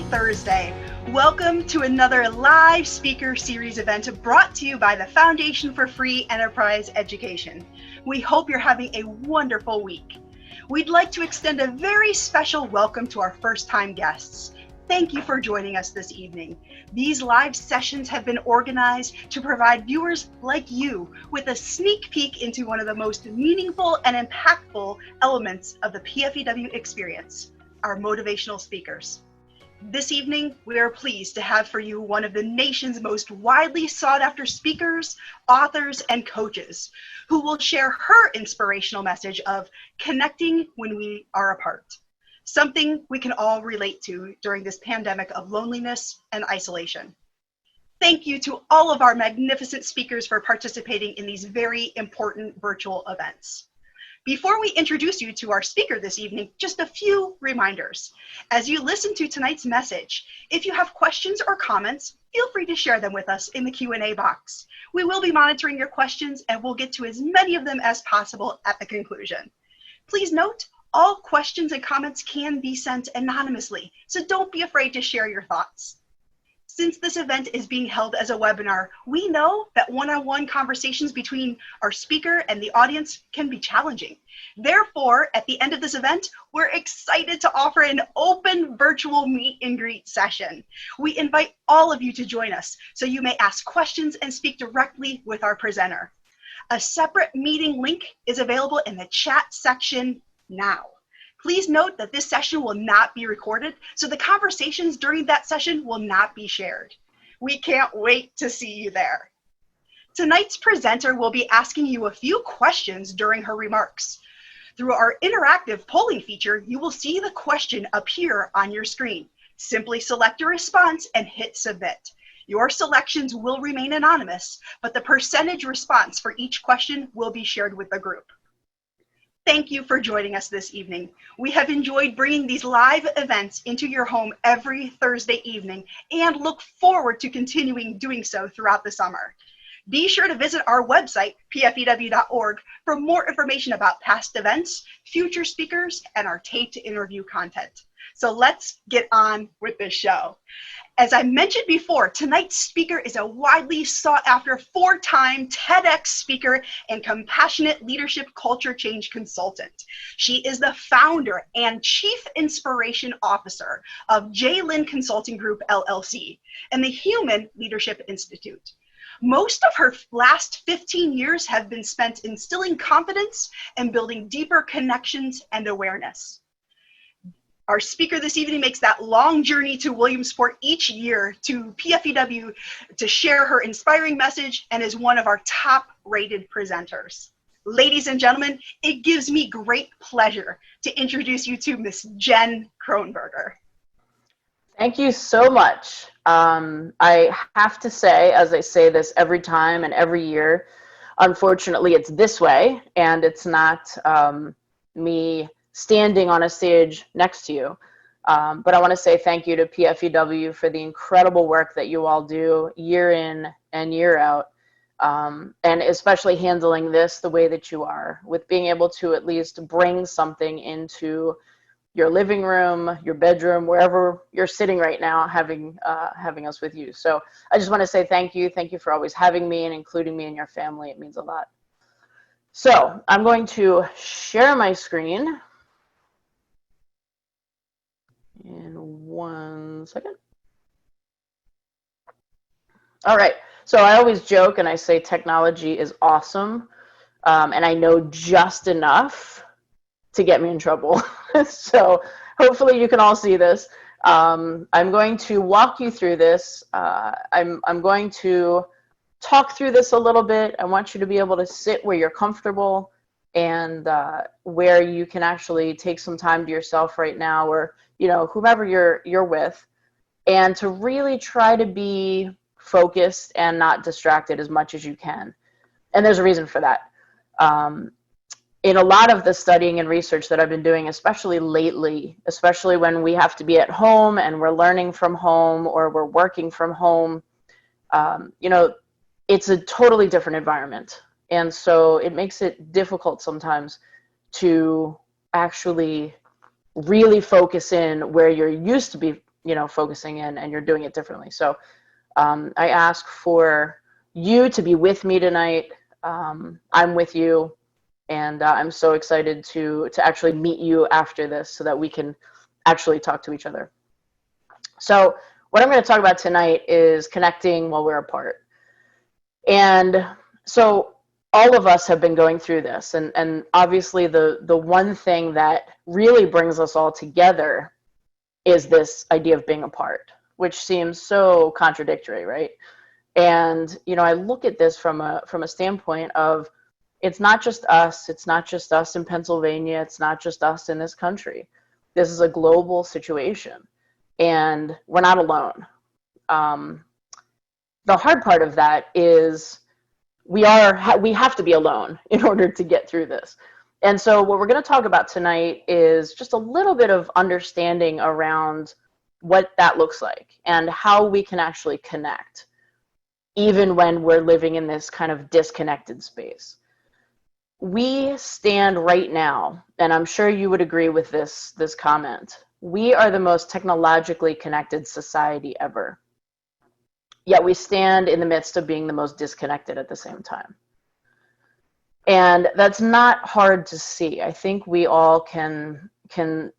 Thursday. Welcome to another live speaker series event brought to you by the Foundation for Free Enterprise Education. We hope you're having a wonderful week. We'd like to extend a very special welcome to our first-time guests. Thank you for joining us this evening. These live sessions have been organized to provide viewers like you with a sneak peek into one of the most meaningful and impactful elements of the PFEW experience, our motivational speakers. This evening, we are pleased to have for you one of the nation's most widely sought after speakers, authors, and coaches who will share her inspirational message of connecting when we are apart. Something we can all relate to during this pandemic of loneliness and isolation. Thank you to all of our magnificent speakers for participating in these very important virtual events. Before we introduce you to our speaker this evening, just a few reminders. As you listen to tonight's message, if you have questions or comments, feel free to share them with us in the Q&A box. We will be monitoring your questions and we'll get to as many of them as possible at the conclusion. Please note, all questions and comments can be sent anonymously, so don't be afraid to share your thoughts. Since this event is being held as a webinar, we know that one-on-one conversations between our speaker and the audience can be challenging. Therefore, at the end of this event, we're excited to offer an open virtual meet and greet session. We invite all of you to join us so you may ask questions and speak directly with our presenter. A separate meeting link is available in the chat section now. Please note that this session will not be recorded, so the conversations during that session will not be shared. We can't wait to see you there. Tonight's presenter will be asking you a few questions during her remarks. Through our interactive polling feature, you will see the question appear on your screen. Simply select a response and hit submit. Your selections will remain anonymous, but the percentage response for each question will be shared with the group. Thank you for joining us this evening. We have enjoyed bringing these live events into your home every Thursday evening and look forward to continuing doing so throughout the summer. Be sure to visit our website, pfew.org, for more information about past events, future speakers, and our taped interview content. So let's get on with this show. As I mentioned before, tonight's speaker is a widely sought after four-time TEDx speaker and compassionate leadership culture change consultant. She is the founder and chief inspiration officer of JLynne Consulting Group, LLC, and the Human Leadership Institute. Most of her last 15 years have been spent instilling confidence and building deeper connections and awareness. Our speaker this evening makes that long journey to Williamsport each year to PFEW to share her inspiring message and is one of our top-rated presenters. Ladies and gentlemen, it gives me great pleasure to introduce you to Miss Jen Cronenberger. Thank you so much. I have to say, as I say this every time and every year, unfortunately it's this way and it's not me standing on a stage next to you. But I want to say thank you to PFEW for the incredible work that you all do year in and year out, and especially handling this the way that you are, with being able to at least bring something into your living room, your bedroom, wherever you're sitting right now, having us with you. So I just want to say thank you. Thank you for always having me and including me in your family. It means a lot. So I'm going to share my screen. In 1 second. All right, so I always joke and I say technology is awesome, and I know just enough to get me in trouble. So hopefully you can all see this. I'm going to walk you through this. I'm going to talk through this a little bit. I want you to be able to sit where you're comfortable and where you can actually take some time to yourself right now, or whomever you're with, and to really try to be focused and not distracted as much as you can. And there's a reason for that. In a lot of the studying and research that I've been doing, especially lately, especially when we have to be at home and we're learning from home or we're working from home, it's a totally different environment. And so it makes it difficult sometimes to actually really focus in where you're used to be focusing in, and you're doing it differently. So I ask for you to be with me tonight. I'm with you, and I'm so excited to actually meet you after this so that we can actually talk to each other. So what I'm going to talk about tonight is connecting while we're apart. And so all of us have been going through this, and obviously the one thing that really brings us all together is this idea of being apart, which seems so contradictory, right? And I look at this from a standpoint of, it's not just us in Pennsylvania, it's not just us in this country. This is a global situation, and we're not alone. The hard part of that is we have to be alone in order to get through this. And so what we're going to talk about tonight is just a little bit of understanding around what that looks like and how we can actually connect, even when we're living in this kind of disconnected space. We stand right now, and I'm sure you would agree with this comment, we are the most technologically connected society ever. Yet we stand in the midst of being the most disconnected at the same time. And that's not hard to see. I think we all can kind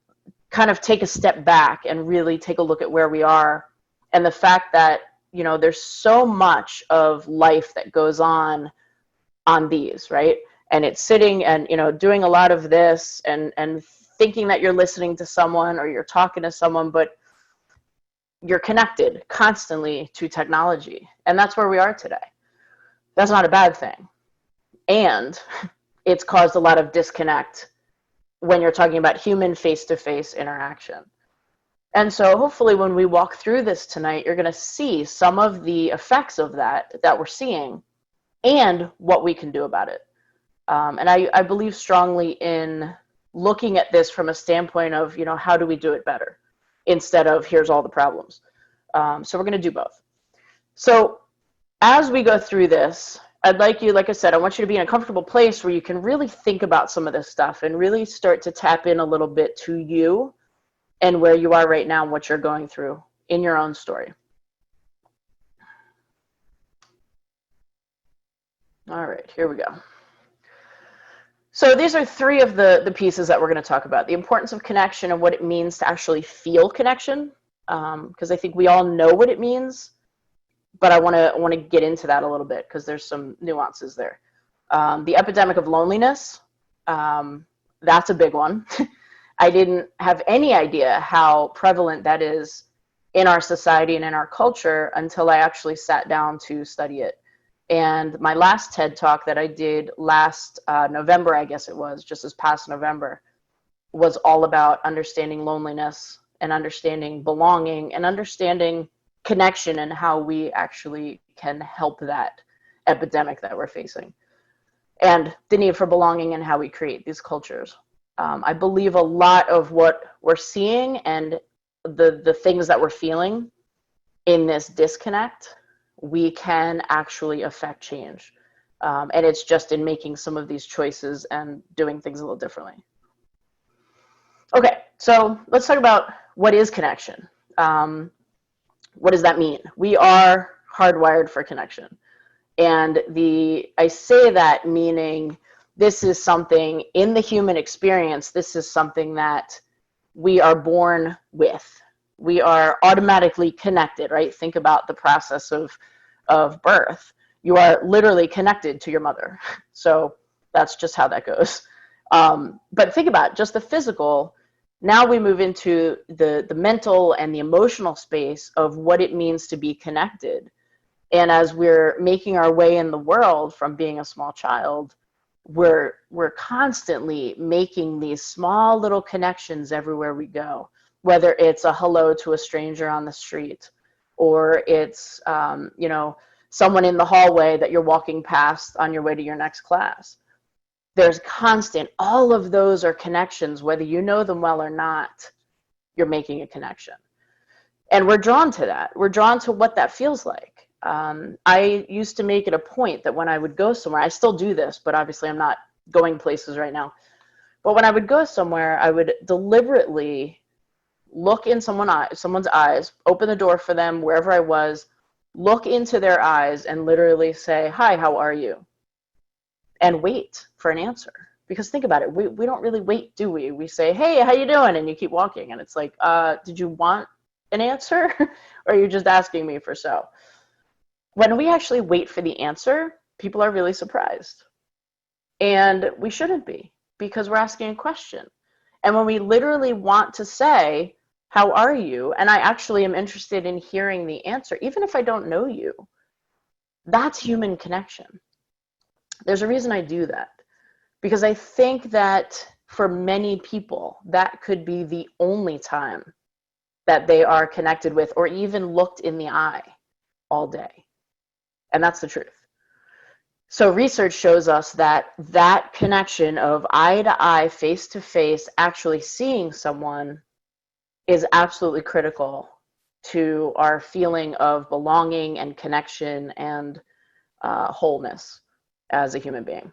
of take a step back and really take a look at where we are, and the fact that, there's so much of life that goes on these, right? And it's sitting and, doing a lot of this and thinking that you're listening to someone or you're talking to someone, but you're connected constantly to technology. And that's where we are today. That's not a bad thing. And it's caused a lot of disconnect when you're talking about human face-to-face interaction. And so hopefully when we walk through this tonight, you're going to see some of the effects of that we're seeing and what we can do about it. And I believe strongly in looking at this from a standpoint of, how do we do it better instead of here's all the problems. So we're going to do both. So as we go through this, I'd like you, like I said, I want you to be in a comfortable place where you can really think about some of this stuff and really start to tap in a little bit to you and where you are right now and what you're going through in your own story. All right, here we go. So these are three of the pieces that we're going to talk about. The importance of connection and what it means to actually feel connection, because I think we all know what it means, but I want to get into that a little bit because there's some nuances there. The epidemic of loneliness, that's a big one. I didn't have any idea how prevalent that is in our society and in our culture until I actually sat down to study it. And my last TED Talk that I did last November, I guess it was, just this past November, was all about understanding loneliness and understanding belonging and understanding connection and how we actually can help that epidemic that we're facing. And the need for belonging and how we create these cultures. I believe a lot of what we're seeing and the things that we're feeling in this disconnect, we can actually affect change. And it's just in making some of these choices and doing things a little differently. Okay, so let's talk about what is connection. What does that mean? We are hardwired for connection. And I say that meaning this is something in the human experience, this is something that we are born with. We are automatically connected, right? Think about the process of birth. You are literally connected to your mother. So that's just how that goes. But think about just the physical. Now we move into the mental and the emotional space of what it means to be connected. And as we're making our way in the world from being a small child, we're constantly making these small little connections everywhere we go, whether it's a hello to a stranger on the street, or it's someone in the hallway that you're walking past on your way to your next class. There's constant, all of those are connections, whether you know them well or not, you're making a connection. And we're drawn to that. We're drawn to what that feels like. I used to make it a point that when I would go somewhere, I still do this, but obviously I'm not going places right now. But when I would go somewhere, I would deliberately look in someone's eyes, open the door for them wherever I was, look into their eyes and literally say, "Hi, how are you?" And wait for an answer. Because think about it, we don't really wait, do we? We say, "Hey, how you doing?" And you keep walking. And it's like, did you want an answer? Or are you just asking me for so? When we actually wait for the answer, people are really surprised. And we shouldn't be, because we're asking a question. And when we literally want to say, "How are you?" and I actually am interested in hearing the answer, even if I don't know you, that's human connection. There's a reason I do that. Because I think that for many people, that could be the only time that they are connected with or even looked in the eye all day. And that's the truth. So research shows us that that connection of eye to eye, face to face, actually seeing someone is absolutely critical to our feeling of belonging and connection and wholeness as a human being.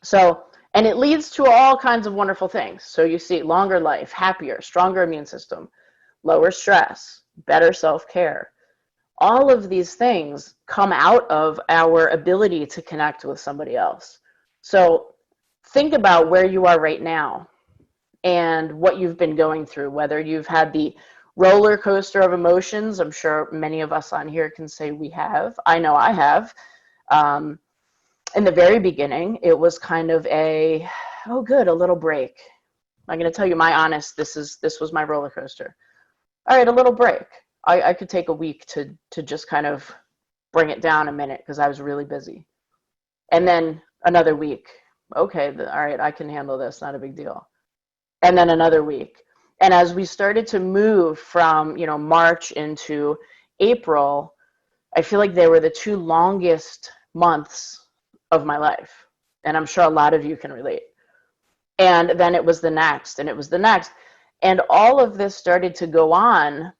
So, and it leads to all kinds of wonderful things. So you see longer life, happier, stronger immune system, lower stress, better self-care. All of these things come out of our ability to connect with somebody else. So think about where you are right now and what you've been going through, whether you've had the roller coaster of emotions. I'm sure many of us on here can say we have. I know I have. In the very beginning, it was kind of a, oh good, a little break. I'm going to tell you my honest, this was my roller coaster. All right, a little break. I could take a week to just kind of bring it down a minute because I was really busy. And then another week. Okay, all right, I can handle this, not a big deal. And then another week. And as we started to move from, March into April, I feel like they were the two longest months of my life. And I'm sure a lot of you can relate. And then it was the next, and it was the next. And all of this started to go on.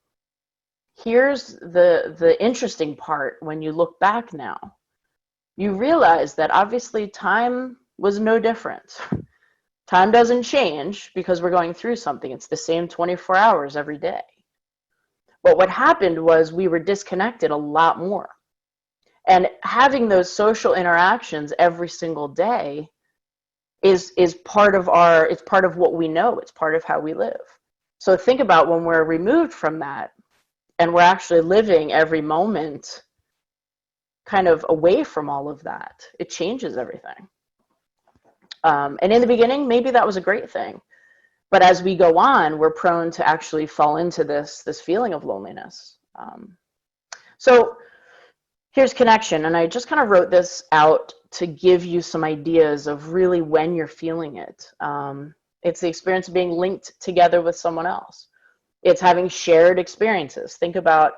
Here's the interesting part when you look back now. You realize that obviously time was no different. Time doesn't change because we're going through something. It's the same 24 hours every day. But what happened was we were disconnected a lot more. And having those social interactions every single day is part of it's part of what we know. It's part of how we live. So think about when we're removed from that and we're actually living every moment kind of away from all of that. It changes everything. And in the beginning, maybe that was a great thing. But as we go on, we're prone to actually fall into this feeling of loneliness. So here's connection. And I just kind of wrote this out to give you some ideas of really when you're feeling it. It's the experience of being linked together with someone else. It's having shared experiences. Think about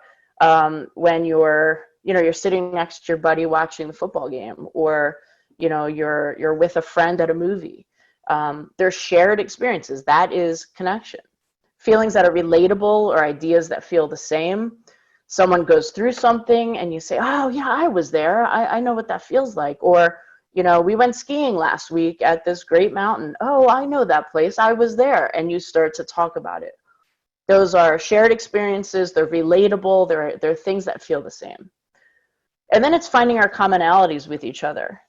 when you're sitting next to your buddy watching the football game, or you're with a friend at a movie. There's shared experiences. That is connection. Feelings that are relatable or ideas that feel the same. Someone goes through something and you say, "Oh yeah, I was there. I know what that feels like." Or, "We went skiing last week at this great mountain. Oh, I know that place. I was there." And you start to talk about it. Those are shared experiences. They're relatable. They're things that feel the same. And then it's finding our commonalities with each other.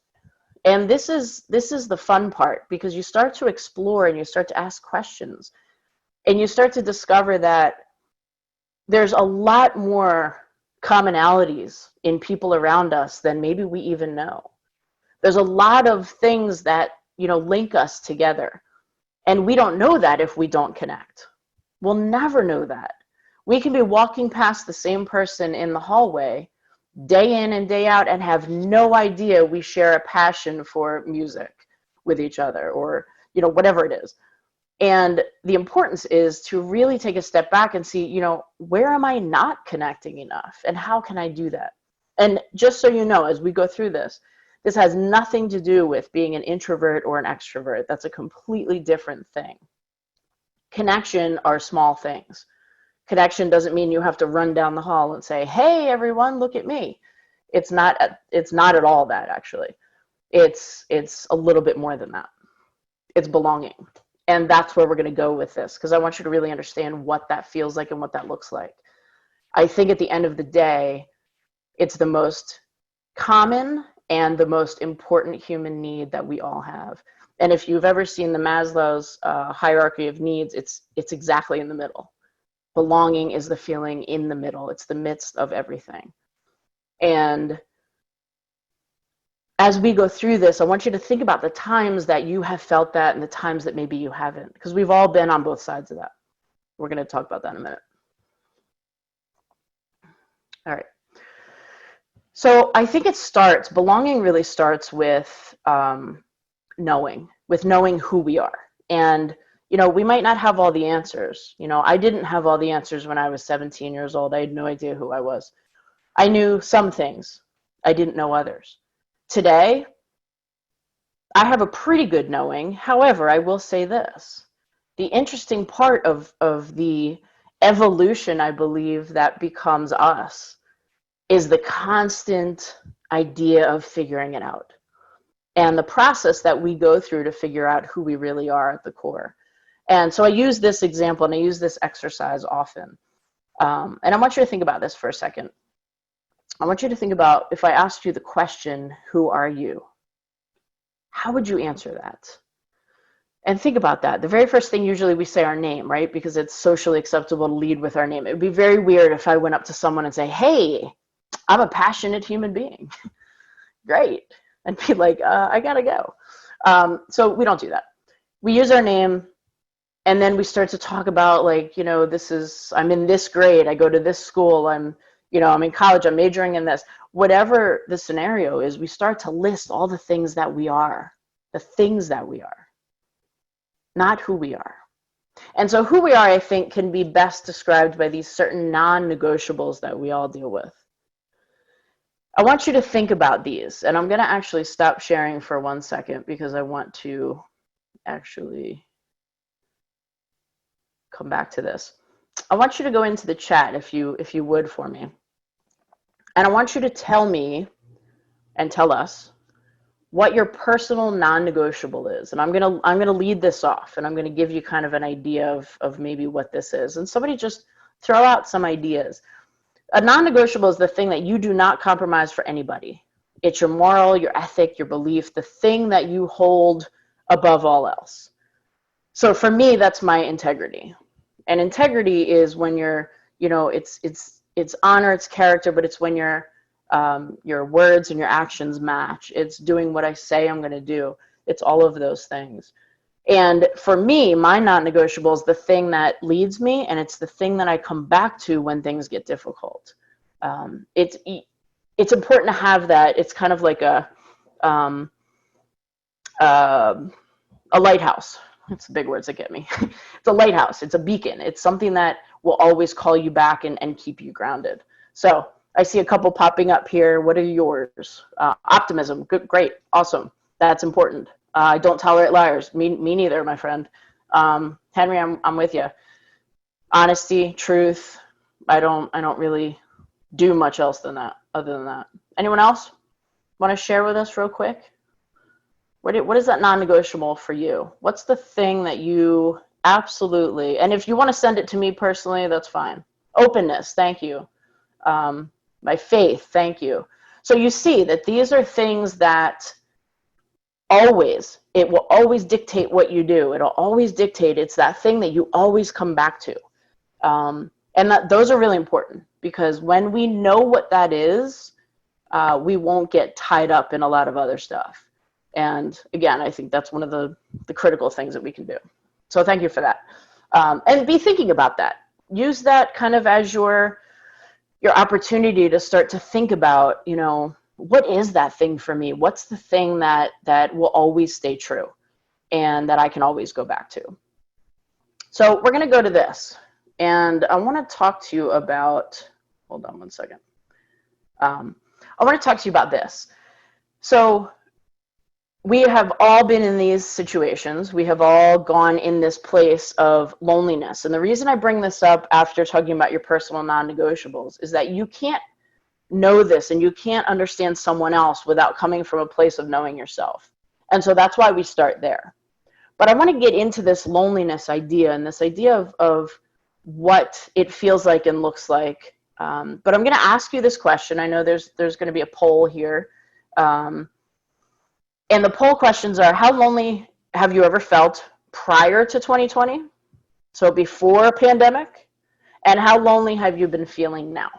And this is the fun part, because you start to explore and you start to ask questions and you start to discover that there's a lot more commonalities in people around us than maybe we even know. There's a lot of things that, link us together. And we don't know that if we don't connect. We'll never know that. We can be walking past the same person in the hallway day in and day out and have no idea we share a passion for music with each other, or, whatever it is. And the importance is to really take a step back and see, where am I not connecting enough and how can I do that? And just so you know, as we go through this has nothing to do with being an introvert or an extrovert. That's a completely different thing. Connection are small things. Connection doesn't mean you have to run down the hall and say, "Hey, everyone, look at me." It's not at all that, actually. It's a little bit more than that. It's belonging. And that's where we're going to go with this, because I want you to really understand what that feels like and what that looks like. I think at the end of the day, it's the most common and the most important human need that we all have. And if you've ever seen the Maslow's hierarchy of needs, it's exactly in the middle. Belonging is the feeling in the middle. It's the midst of everything. And as we go through this, I want you to think about the times that you have felt that and the times that maybe you haven't, because we've all been on both sides of that. We're going to talk about that in a minute. All right. So I think belonging really starts with knowing who we are. And, we might not have all the answers. I didn't have all the answers when I was 17 years old. I had no idea who I was. I knew some things. I didn't know others. Today, I have a pretty good knowing. However, I will say this. The interesting part of the evolution, I believe, that becomes us is the constant idea of figuring it out and the process that we go through to figure out who we really are at the core. And so I use this example and I use this exercise often. And I want you to think about this for a second. I want you to think about, if I asked you the question, who are you? How would you answer that? And think about that. The very first thing, usually we say our name, right? Because it's socially acceptable to lead with our name. It would be very weird if I went up to someone and say, hey, I'm a passionate human being. Great. And be like, I gotta go. So we don't do that. We use our name, and then we start to talk about, like, I'm in this grade, I go to this school, I'm in college, I'm majoring in this. Whatever the scenario is, we start to list all the things that we are, not who we are. And so who we are, I think, can be best described by these certain non-negotiables that we all deal with. I want you to think about these, and I'm going to actually stop sharing for 1 second because I want to actually come back to this. I want you to go into the chat if you would for me. And I want you to tell me and tell us what your personal non-negotiable is. And I'm gonna lead this off, and I'm gonna give you kind of an idea of maybe what this is. And somebody just throw out some ideas. A non-negotiable is the thing that you do not compromise for anybody. It's your moral, your ethic, your belief, the thing that you hold above all else. So for me, that's my integrity. And integrity is when you're, it's honor, it's character, but it's when your words and your actions match. It's doing what I say I'm going to do. It's all of those things. And for me, my non-negotiable is the thing that leads me, and it's the thing that I come back to when things get difficult. It's important to have that. It's kind of like a lighthouse. It's the big words that get me. It's a lighthouse. It's a beacon. It's something that will always call you back and keep you grounded. So I see a couple popping up here. What are yours? Optimism. Good, great, awesome. That's important. I don't tolerate liars. Me neither, my friend. Henry, I'm with you. Honesty, truth. I don't really do much else other than that. Anyone else want to share with us real quick? What is that non-negotiable for you? What's the thing that you absolutely, and if you want to send it to me personally, that's fine. Openness, thank you. My faith, thank you. So you see that these are things that it will always dictate what you do. It'll always dictate. It's that thing that you always come back to. And those are really important, because when we know what that is, we won't get tied up in a lot of other stuff. And again, I think that's one of the critical things that we can do. So thank you for that. And be thinking about that. Use that kind of as your opportunity to start to think about, what is that thing for me? What's the thing that will always stay true and that I can always go back to? So we're going to go to this. And I want to talk to you about, hold on 1 second. I want to talk to you about this. So we have all been in these situations. We have all gone in this place of loneliness. And the reason I bring this up after talking about your personal non-negotiables is that you can't know this and you can't understand someone else without coming from a place of knowing yourself. And so that's why we start there. But I want to get into this loneliness idea and this idea of what it feels like and looks like. But I'm going to ask you this question. I know there's going to be a poll here. And the poll questions are, how lonely have you ever felt prior to 2020? So before a pandemic? And how lonely have you been feeling now?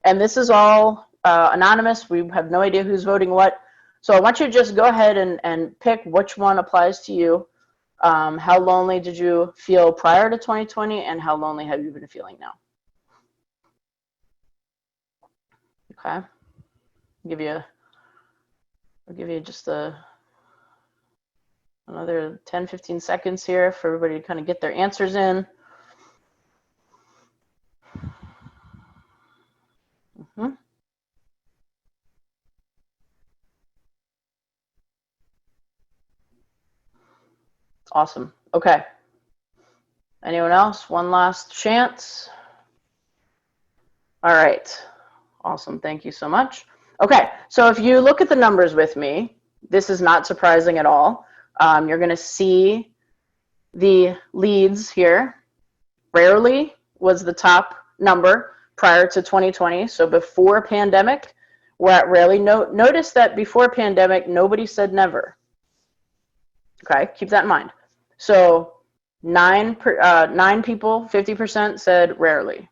And this is all anonymous. We have no idea who's voting what. So I want you to just go ahead and pick which one applies to you. How lonely did you feel prior to 2020, and how lonely have you been feeling now? Okay. I'll give you just another 10, 15 seconds here for everybody to kind of get their answers in. Awesome. Okay. Anyone else? One last chance. All right. Awesome. Thank you so much. Okay. So if you look at the numbers with me, this is not surprising at all. You're going to see the leads here. Rarely was the top number prior to 2020. So before pandemic, we're at rarely. Notice that before pandemic, nobody said never. Okay, keep that in mind. So nine people, 50% said rarely.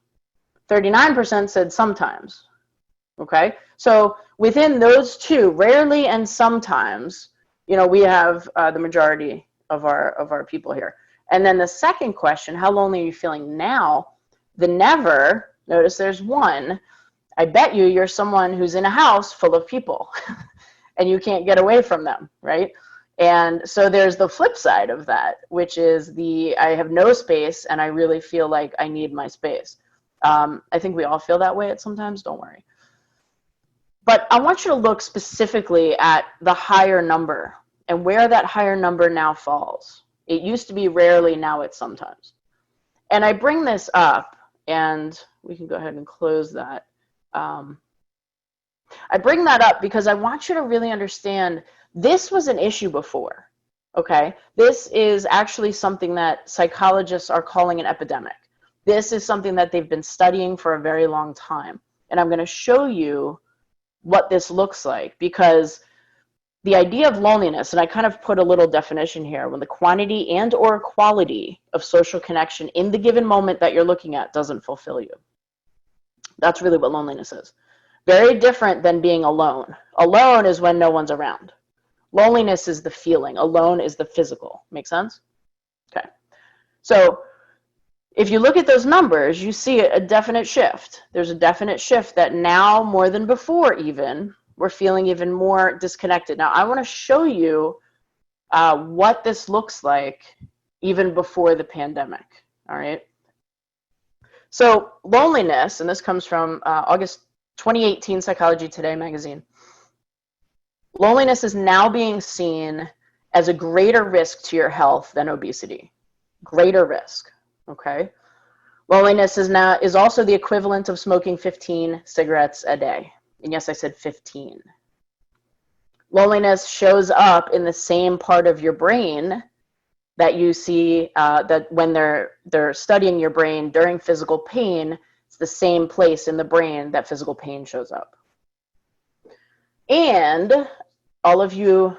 39% said sometimes. Okay, so within those two, rarely and sometimes, you know, we have the majority of our people here. And then the second question, how lonely are you feeling now? The never, notice there's one. I bet you're someone who's in a house full of people and you can't get away from them, right? And so there's the flip side of that, which is I have no space and I really feel like I need my space. I think we all feel that way at sometimes, don't worry. But I want you to look specifically at the higher number and where that higher number now falls. It used to be rarely, now it's sometimes. And I bring this up, and we can go ahead and close that. I bring that up because I want you to really understand this was an issue before, okay? This is actually something that psychologists are calling an epidemic. This is something that they've been studying for a very long time. And I'm going to show you what this looks like, because the idea of loneliness, and I kind of put a little definition here, when the quantity and or quality of social connection in the given moment that you're looking at doesn't fulfill you. That's really what loneliness is. Very different than being alone. Alone is when no one's around. Loneliness is the feeling. Alone is the physical. Make sense? Okay. So if you look at those numbers, you see a definite shift. There's a definite shift that now, more than before even, we're feeling even more disconnected. Now, I want to show you what this looks like even before the pandemic, all right? So loneliness, and this comes from August 2018 Psychology Today magazine. Loneliness is now being seen as a greater risk to your health than obesity. Greater risk, okay? Loneliness is also the equivalent of smoking 15 cigarettes a day. And yes, I said 15. Loneliness shows up in the same part of your brain that you see that when they're studying your brain during physical pain. It's the same place in the brain that physical pain shows up. And all of you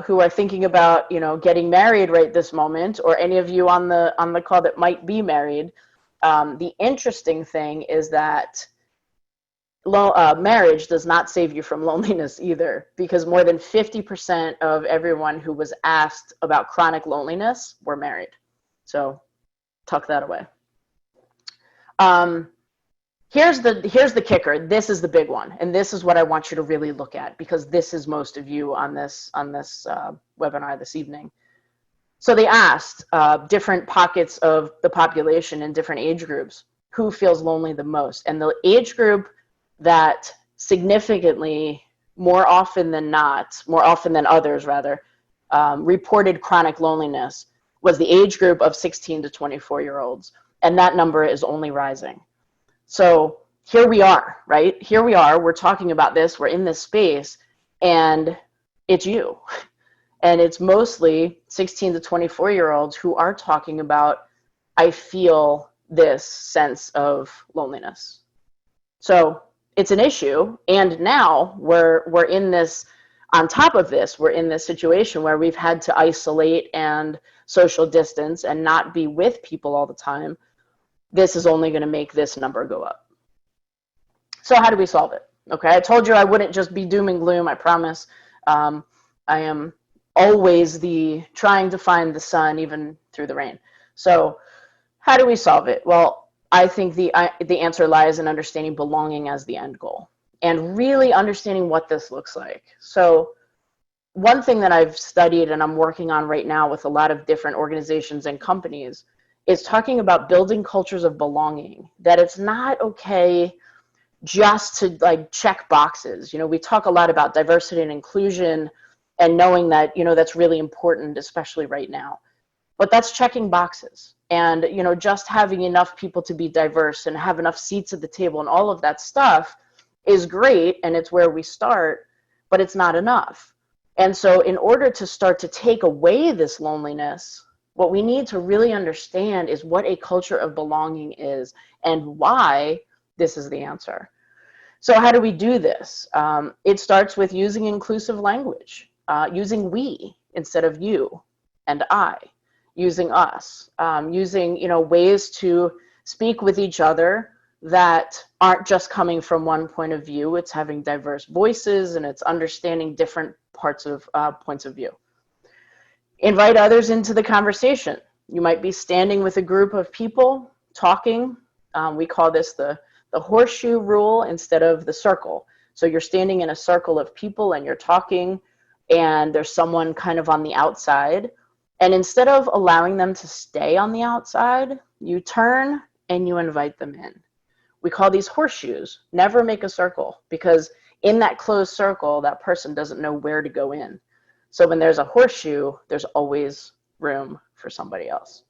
who are thinking about, you know, getting married right this moment, or any of you on the call that might be married, the interesting thing is that marriage does not save you from loneliness either, because more than 50% of everyone who was asked about chronic loneliness were married. So tuck that away. Here's the kicker. This is the big one, and this is what I want you to really look at, because this is most of you on this webinar this evening. So they asked different pockets of the population in different age groups who feels lonely the most, and the age group that significantly more often than others rather, reported chronic loneliness was the age group of 16 to 24-year-olds, and that number is only rising. So here we are, right? Here we are, we're talking about this, we're in this space, and it's you. And it's mostly 16 to 24-year-olds who are talking about, I feel this sense of loneliness. So it's an issue. And now we're in this, on top of this, we're in this situation where we've had to isolate and social distance and not be with people all the time. This is only going to make this number go up. So how do we solve it? Okay, I told you I wouldn't just be doom and gloom, I promise. I am always trying to find the sun even through the rain. So how do we solve it? Well, I think the answer lies in understanding belonging as the end goal and really understanding what this looks like. So one thing that I've studied and I'm working on right now with a lot of different organizations and companies is talking about building cultures of belonging, that it's not okay just to like check boxes. You know, we talk a lot about diversity and inclusion and knowing that, you know, that's really important, especially right now. But that's checking boxes. And, you know, just having enough people to be diverse and have enough seats at the table and all of that stuff is great. And it's where we start, but it's not enough. And so in order to start to take away this loneliness, what we need to really understand is what a culture of belonging is and why this is the answer. So how do we do this? It starts with using inclusive language, using we instead of you and I, using us, using, you know, ways to speak with each other that aren't just coming from one point of view. It's having diverse voices and it's understanding different points of view. Invite others into the conversation. You might be standing with a group of people talking. We call this the Horseshoe Rule instead of the circle. So you're standing in a circle of people and you're talking and there's someone kind of on the outside. And instead of allowing them to stay on the outside, you turn and you invite them in. We call these horseshoes. Never make a circle, because in that closed circle, that person doesn't know where to go in. So when there's a horseshoe, there's always room for somebody else.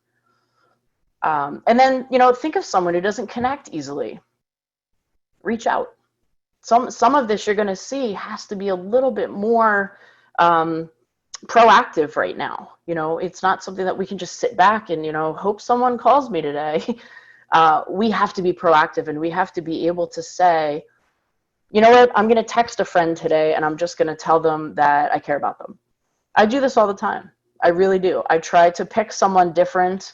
And then, you know, think of someone who doesn't connect easily. Reach out. Some of this you're going to see has to be a little bit more proactive right now. You know, it's not something that we can just sit back and, you know, hope someone calls me today. We have to be proactive and we have to be able to say, you know what, I'm going to text a friend today and I'm just going to tell them that I care about them. I do this all the time. I really do. I try to pick someone different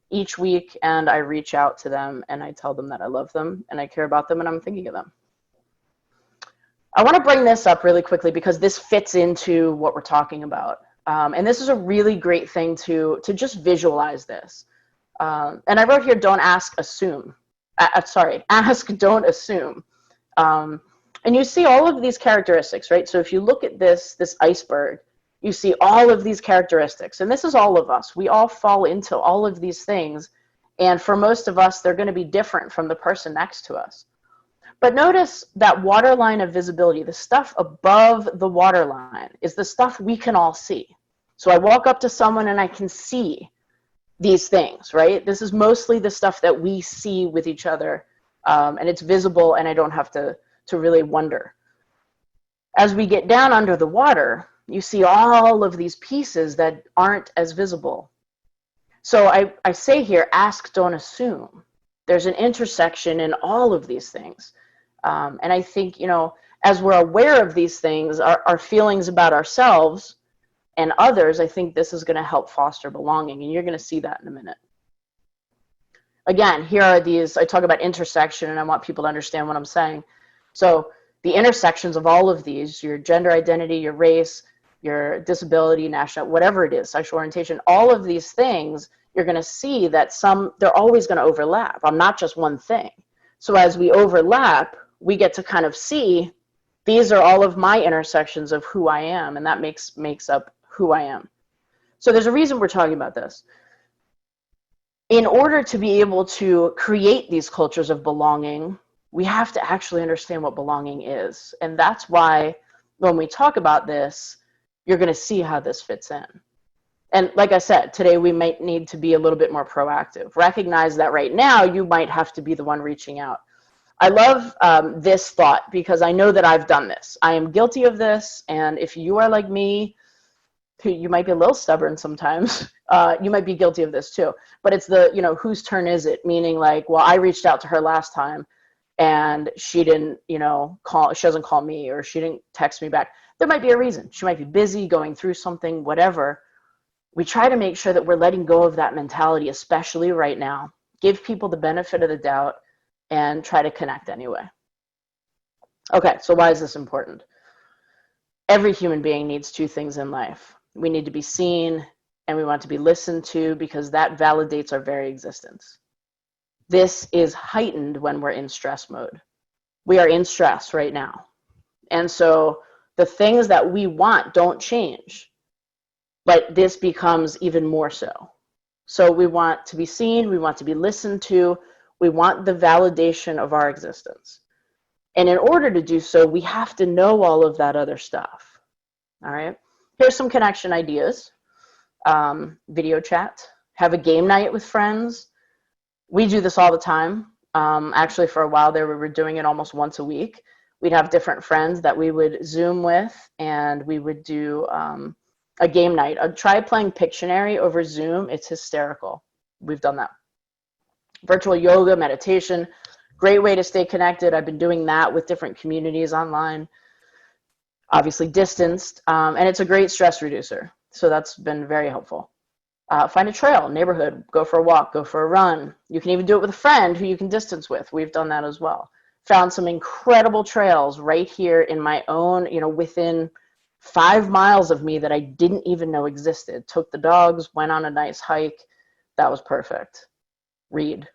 each week and I reach out to them and I tell them that I love them and I care about them and I'm thinking of them. I want to bring this up really quickly because this fits into what we're talking about. And this is a really great thing to just visualize this. And I wrote here, don't ask, assume. Ask, don't assume. And you see all of these characteristics, right? So if you look at this iceberg, you see all of these characteristics. And this is all of us. We all fall into all of these things. And for most of us, they're going to be different from the person next to us. But notice that waterline of visibility, the stuff above the waterline, is the stuff we can all see. So I walk up to someone and I can see these things, right? This is mostly the stuff that we see with each other. And it's visible and I don't have to really wonder. As we get down under the water, you see all of these pieces that aren't as visible. So I say here, ask, don't assume. There's an intersection in all of these things. And I think, you know, as we're aware of these things, our feelings about ourselves and others, I think this is going to help foster belonging. And you're going to see that in a minute. Again, here are these, I talk about intersection and I want people to understand what I'm saying. So the intersections of all of these, your gender identity, your race, your disability, national, whatever it is, sexual orientation, all of these things, you're going to see that they're always going to overlap. I'm not just one thing. So as we overlap, we get to kind of see, these are all of my intersections of who I am, and that makes up who I am. So there's a reason we're talking about this. In order to be able to create these cultures of belonging, we have to actually understand what belonging is. And that's why when we talk about this, you're going to see how this fits in. And like I said, today we might need to be a little bit more proactive. Recognize that right now you might have to be the one reaching out. I love this thought because I know that I've done this. I am guilty of this. And if you are like me, you might be a little stubborn sometimes. You might be guilty of this too, but it's the, whose turn is it? Meaning like, well, I reached out to her last time and she didn't, she doesn't call me, or she didn't text me back. There might be a reason. She might be busy going through something, whatever. We try to make sure that we're letting go of that mentality, especially right now. Give people the benefit of the doubt and try to connect anyway. Okay, so why is this important? Every human being needs two things in life. We need to be seen and we want to be listened to, because that validates our very existence. This is heightened when we're in stress mode. We are in stress right now. And so the things that we want don't change, but this becomes even more so. So we want to be seen, we want to be listened to, we want the validation of our existence. And in order to do so, we have to know all of that other stuff. All right, here's some connection ideas. Video chat, have a game night with friends. We do this all the time. Actually, for a while there, we were doing it almost once a week. We'd have different friends that we would Zoom with, and we would do a game night. Try playing Pictionary over Zoom. It's hysterical. We've done that. Virtual yoga, meditation, great way to stay connected. I've been doing that with different communities online, obviously distanced, and it's a great stress reducer. So that's been very helpful. Find a trail, neighborhood, go for a walk, go for a run. You can even do it with a friend who you can distance with. We've done that as well. Found some incredible trails right here in my own, within 5 miles of me that I didn't even know existed. Took the dogs, went on a nice hike. That was perfect. Read.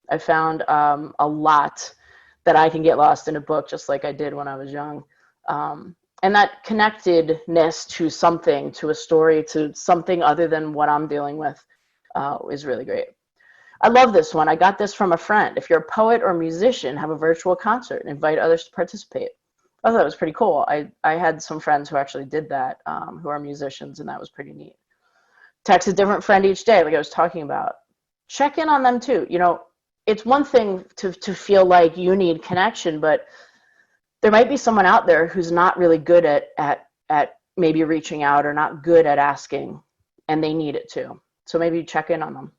I found a lot that I can get lost in a book, just like I did when I was young. And that connectedness to something, to a story, to something other than what I'm dealing with is really great. I love this one. I got this from a friend. If you're a poet or musician, have a virtual concert and invite others to participate. I thought it was pretty cool. I had some friends who actually did that, who are musicians, and that was pretty neat. Text a different friend each day, like I was talking about. Check in on them too. It's one thing to feel like you need connection, but there might be someone out there who's not really good at maybe reaching out, or not good at asking, and they need it too. So maybe check in on them.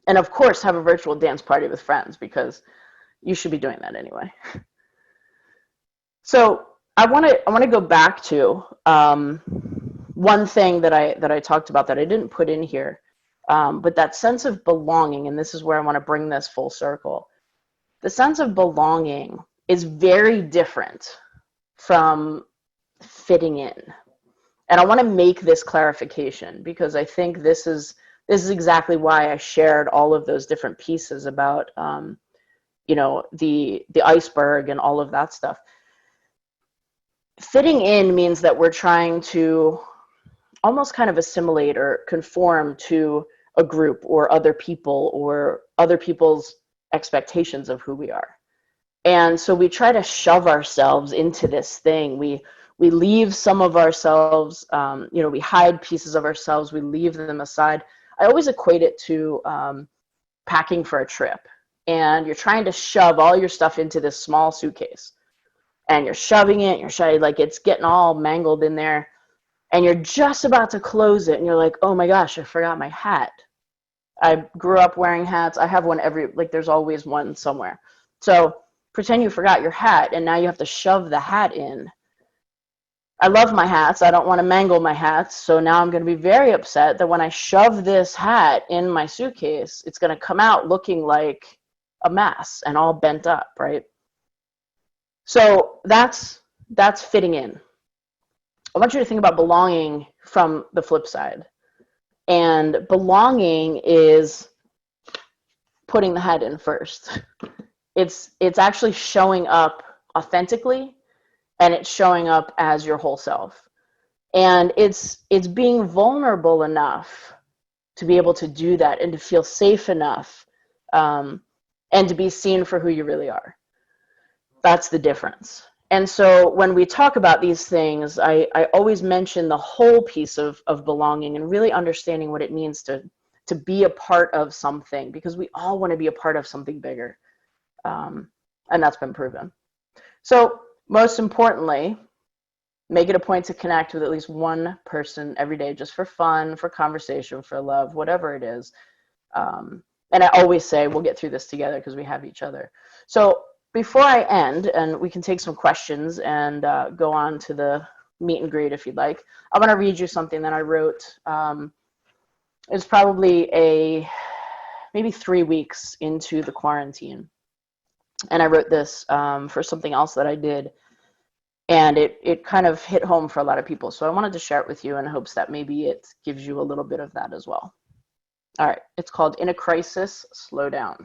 And of course, have a virtual dance party with friends, because you should be doing that anyway. So I want to go back to one thing that I talked about that I didn't put in here, but that sense of belonging, and this is where I want to bring this full circle. The sense of belonging is very different from fitting in. And I want to make this clarification, because I think this is exactly why I shared all of those different pieces about, the iceberg and all of that stuff. Fitting in means that we're trying to almost kind of assimilate or conform to a group or other people, or other people's expectations of who we are. And so we try to shove ourselves into this thing. We leave some of ourselves, we hide pieces of ourselves, we leave them aside. I always equate it to packing for a trip. And you're trying to shove all your stuff into this small suitcase. And you're shoving it, like it's getting all mangled in there. And you're just about to close it, and you're like, oh my gosh, I forgot my hat. I grew up wearing hats. I have one there's always one somewhere. So pretend you forgot your hat, and now you have to shove the hat in. I love my hats. I don't want to mangle my hats. So now I'm going to be very upset that when I shove this hat in my suitcase, it's going to come out looking like a mess and all bent up, right? So that's fitting in. I want you to think about belonging from the flip side. And belonging is putting the hat in first. It's actually showing up authentically, and it's showing up as your whole self. And it's being vulnerable enough to be able to do that, and to feel safe enough, and to be seen for who you really are. That's the difference. And so when we talk about these things, I always mention the whole piece of belonging, and really understanding what it means to be a part of something, because we all want to be a part of something bigger. And that's been proven. So most importantly, Make it a point to connect with at least one person every day, just for fun, for conversation, for love, whatever it is. And I always say, we'll get through this together because we have each other. So before I end, and we can take some questions and go on to the meet and greet if you'd like, I'm going to read you something that I wrote. It's probably maybe 3 weeks into the quarantine. And I wrote this for something else that I did. And it kind of hit home for a lot of people. So I wanted to share it with you in hopes that maybe it gives you a little bit of that as well. All right, it's called In a Crisis, Slow Down.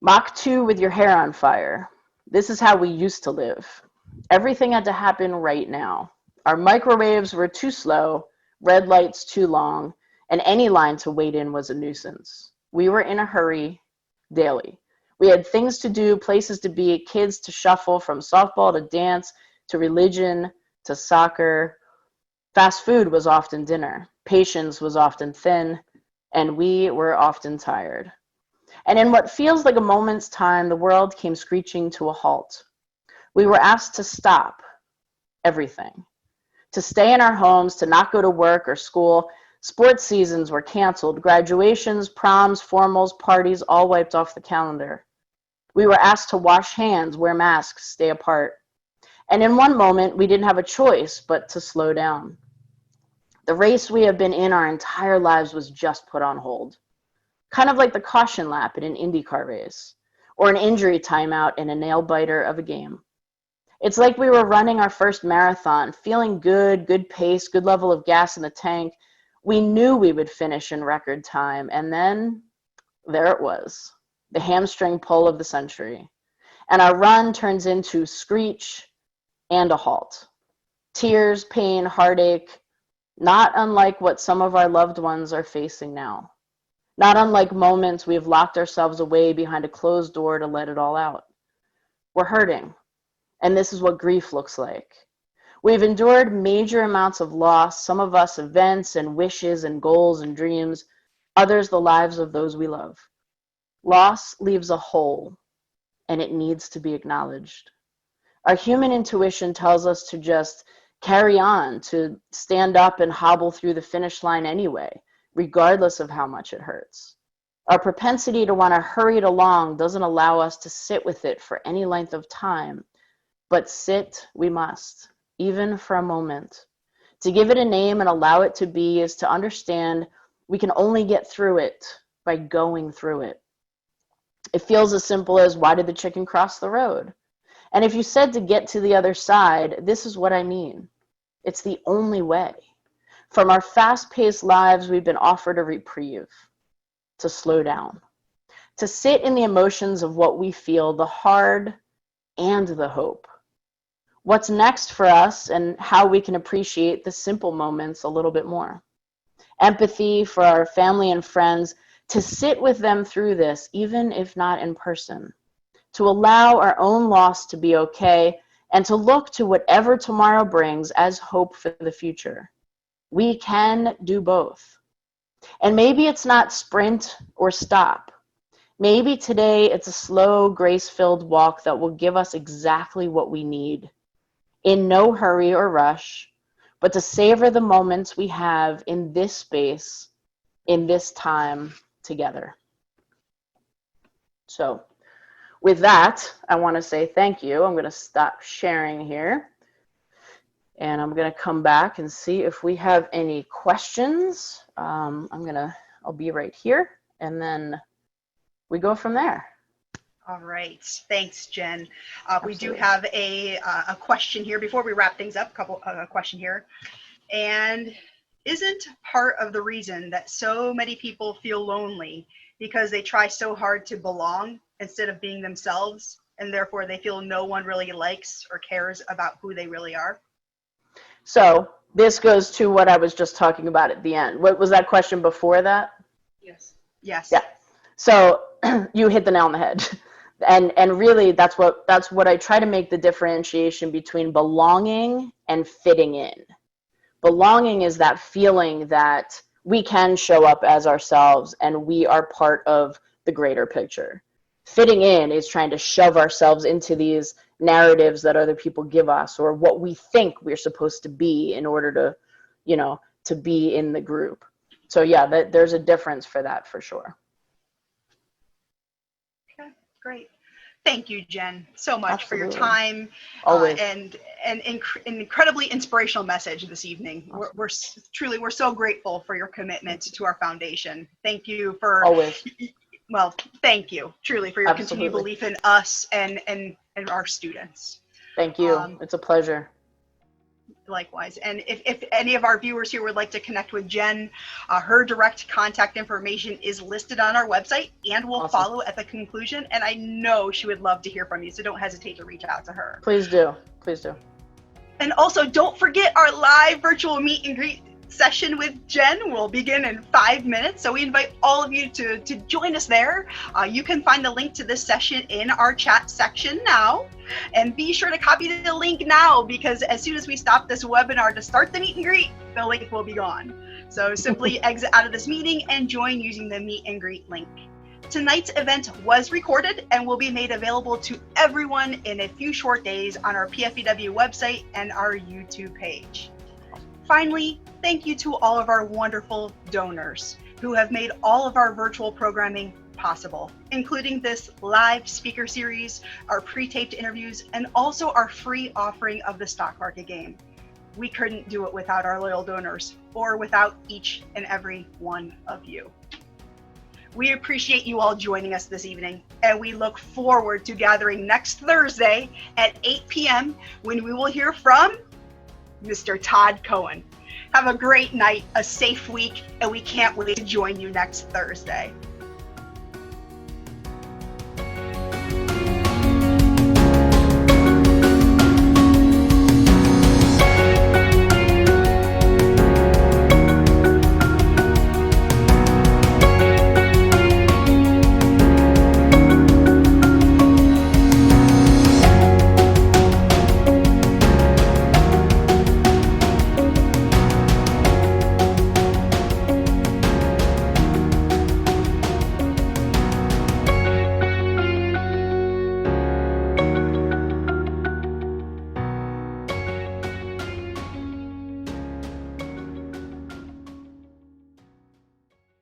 Mach 2 with your hair on fire. This is how we used to live. Everything had to happen right now. Our microwaves were too slow, red lights too long, and any line to wait in was a nuisance. We were in a hurry daily. We had things to do, places to be, kids to shuffle from softball to dance to religion to soccer. Fast food was often dinner. Patience was often thin, and we were often tired. And in what feels like a moment's time, the world came screeching to a halt. We were asked to stop everything, to stay in our homes, to not go to work or school. Sports seasons were canceled. Graduations, proms, formals, parties, all wiped off the calendar. We were asked to wash hands, wear masks, stay apart. And in one moment, we didn't have a choice but to slow down. The race we have been in our entire lives was just put on hold. Kind of like the caution lap in an IndyCar race, or an injury timeout in a nail-biter of a game. It's like we were running our first marathon, feeling good, good pace, good level of gas in the tank. We knew we would finish in record time, and then there it was, the hamstring pull of the century. And our run turns into screech and a halt. Tears, pain, heartache, not unlike what some of our loved ones are facing now. Not unlike moments we've locked ourselves away behind a closed door to let it all out. We're hurting, and this is what grief looks like. We've endured major amounts of loss, some of us events and wishes and goals and dreams, others the lives of those we love. Loss leaves a hole, and it needs to be acknowledged. Our human intuition tells us to just carry on, to stand up and hobble through the finish line anyway, regardless of how much it hurts. Our propensity to want to hurry it along doesn't allow us to sit with it for any length of time, but sit we must, even for a moment. To give it a name and allow it to be is to understand we can only get through it by going through it. It feels as simple as, why did the chicken cross the road? And if you said to get to the other side, this is what I mean. It's the only way. From our fast-paced lives, we've been offered a reprieve, to slow down, to sit in the emotions of what we feel, the hard and the hope. What's next for us and how we can appreciate the simple moments a little bit more. Empathy for our family and friends, to sit with them through this, even if not in person. To allow our own loss to be okay, and to look to whatever tomorrow brings as hope for the future. We can do both. And maybe it's not sprint or stop. Maybe today it's a slow, grace-filled walk that will give us exactly what we need. In no hurry or rush, but to savor the moments we have in this space, in this time together. So, with that, I want to say thank you. I'm going to stop sharing here. And I'm going to come back and see if we have any questions. I'll be right here, and then we go from there. All right. Thanks, Jen. We do have a question here before we wrap things up. A question here. And isn't part of the reason that so many people feel lonely because they try so hard to belong instead of being themselves, and therefore they feel no one really likes or cares about who they really are? So this goes to what I was just talking about at the end. What was that question before that? Yes. Yes. Yeah. So you hit the nail on the head. And really that's what I try to make the differentiation between belonging and fitting in. Belonging is that feeling that we can show up as ourselves and we are part of the greater picture. Fitting in is trying to shove ourselves into these narratives that other people give us, or what we think we're supposed to be in order to, you know, to be in the group. So yeah, there's a difference for that for sure. Okay, great. Thank you, Jen, so much Absolutely. for your time and an incredibly inspirational message this evening. Awesome. We're so grateful for your commitment to our foundation. Thank you for always. Well, thank you truly for your Absolutely. continued belief in us and our students. Thank you. It's a pleasure. Likewise. And if any of our viewers here would like to connect with Jen, her direct contact information is listed on our website and will Awesome. follow at the conclusion. And I know she would love to hear from you, so don't hesitate to reach out to her. Please do. Please do. And also, don't forget our live virtual meet and greet session with Jen will begin in 5 minutes. So we invite all of you to join us there. You can find the link to this session in our chat section now. And be sure to copy the link now, because as soon as we stop this webinar to start the meet and greet, the link will be gone. So simply exit out of this meeting and join using the meet and greet link. Tonight's event was recorded and will be made available to everyone in a few short days on our PFEW website and our YouTube page. Finally, thank you to all of our wonderful donors who have made all of our virtual programming possible, including this live speaker series, our pre-taped interviews, and also our free offering of the stock market game. We couldn't do it without our loyal donors or without each and every one of you. We appreciate you all joining us this evening, and we look forward to gathering next Thursday at 8 p.m. when we will hear from Mr. Todd Cohen. Have a great night, a safe week, and we can't wait to join you next Thursday.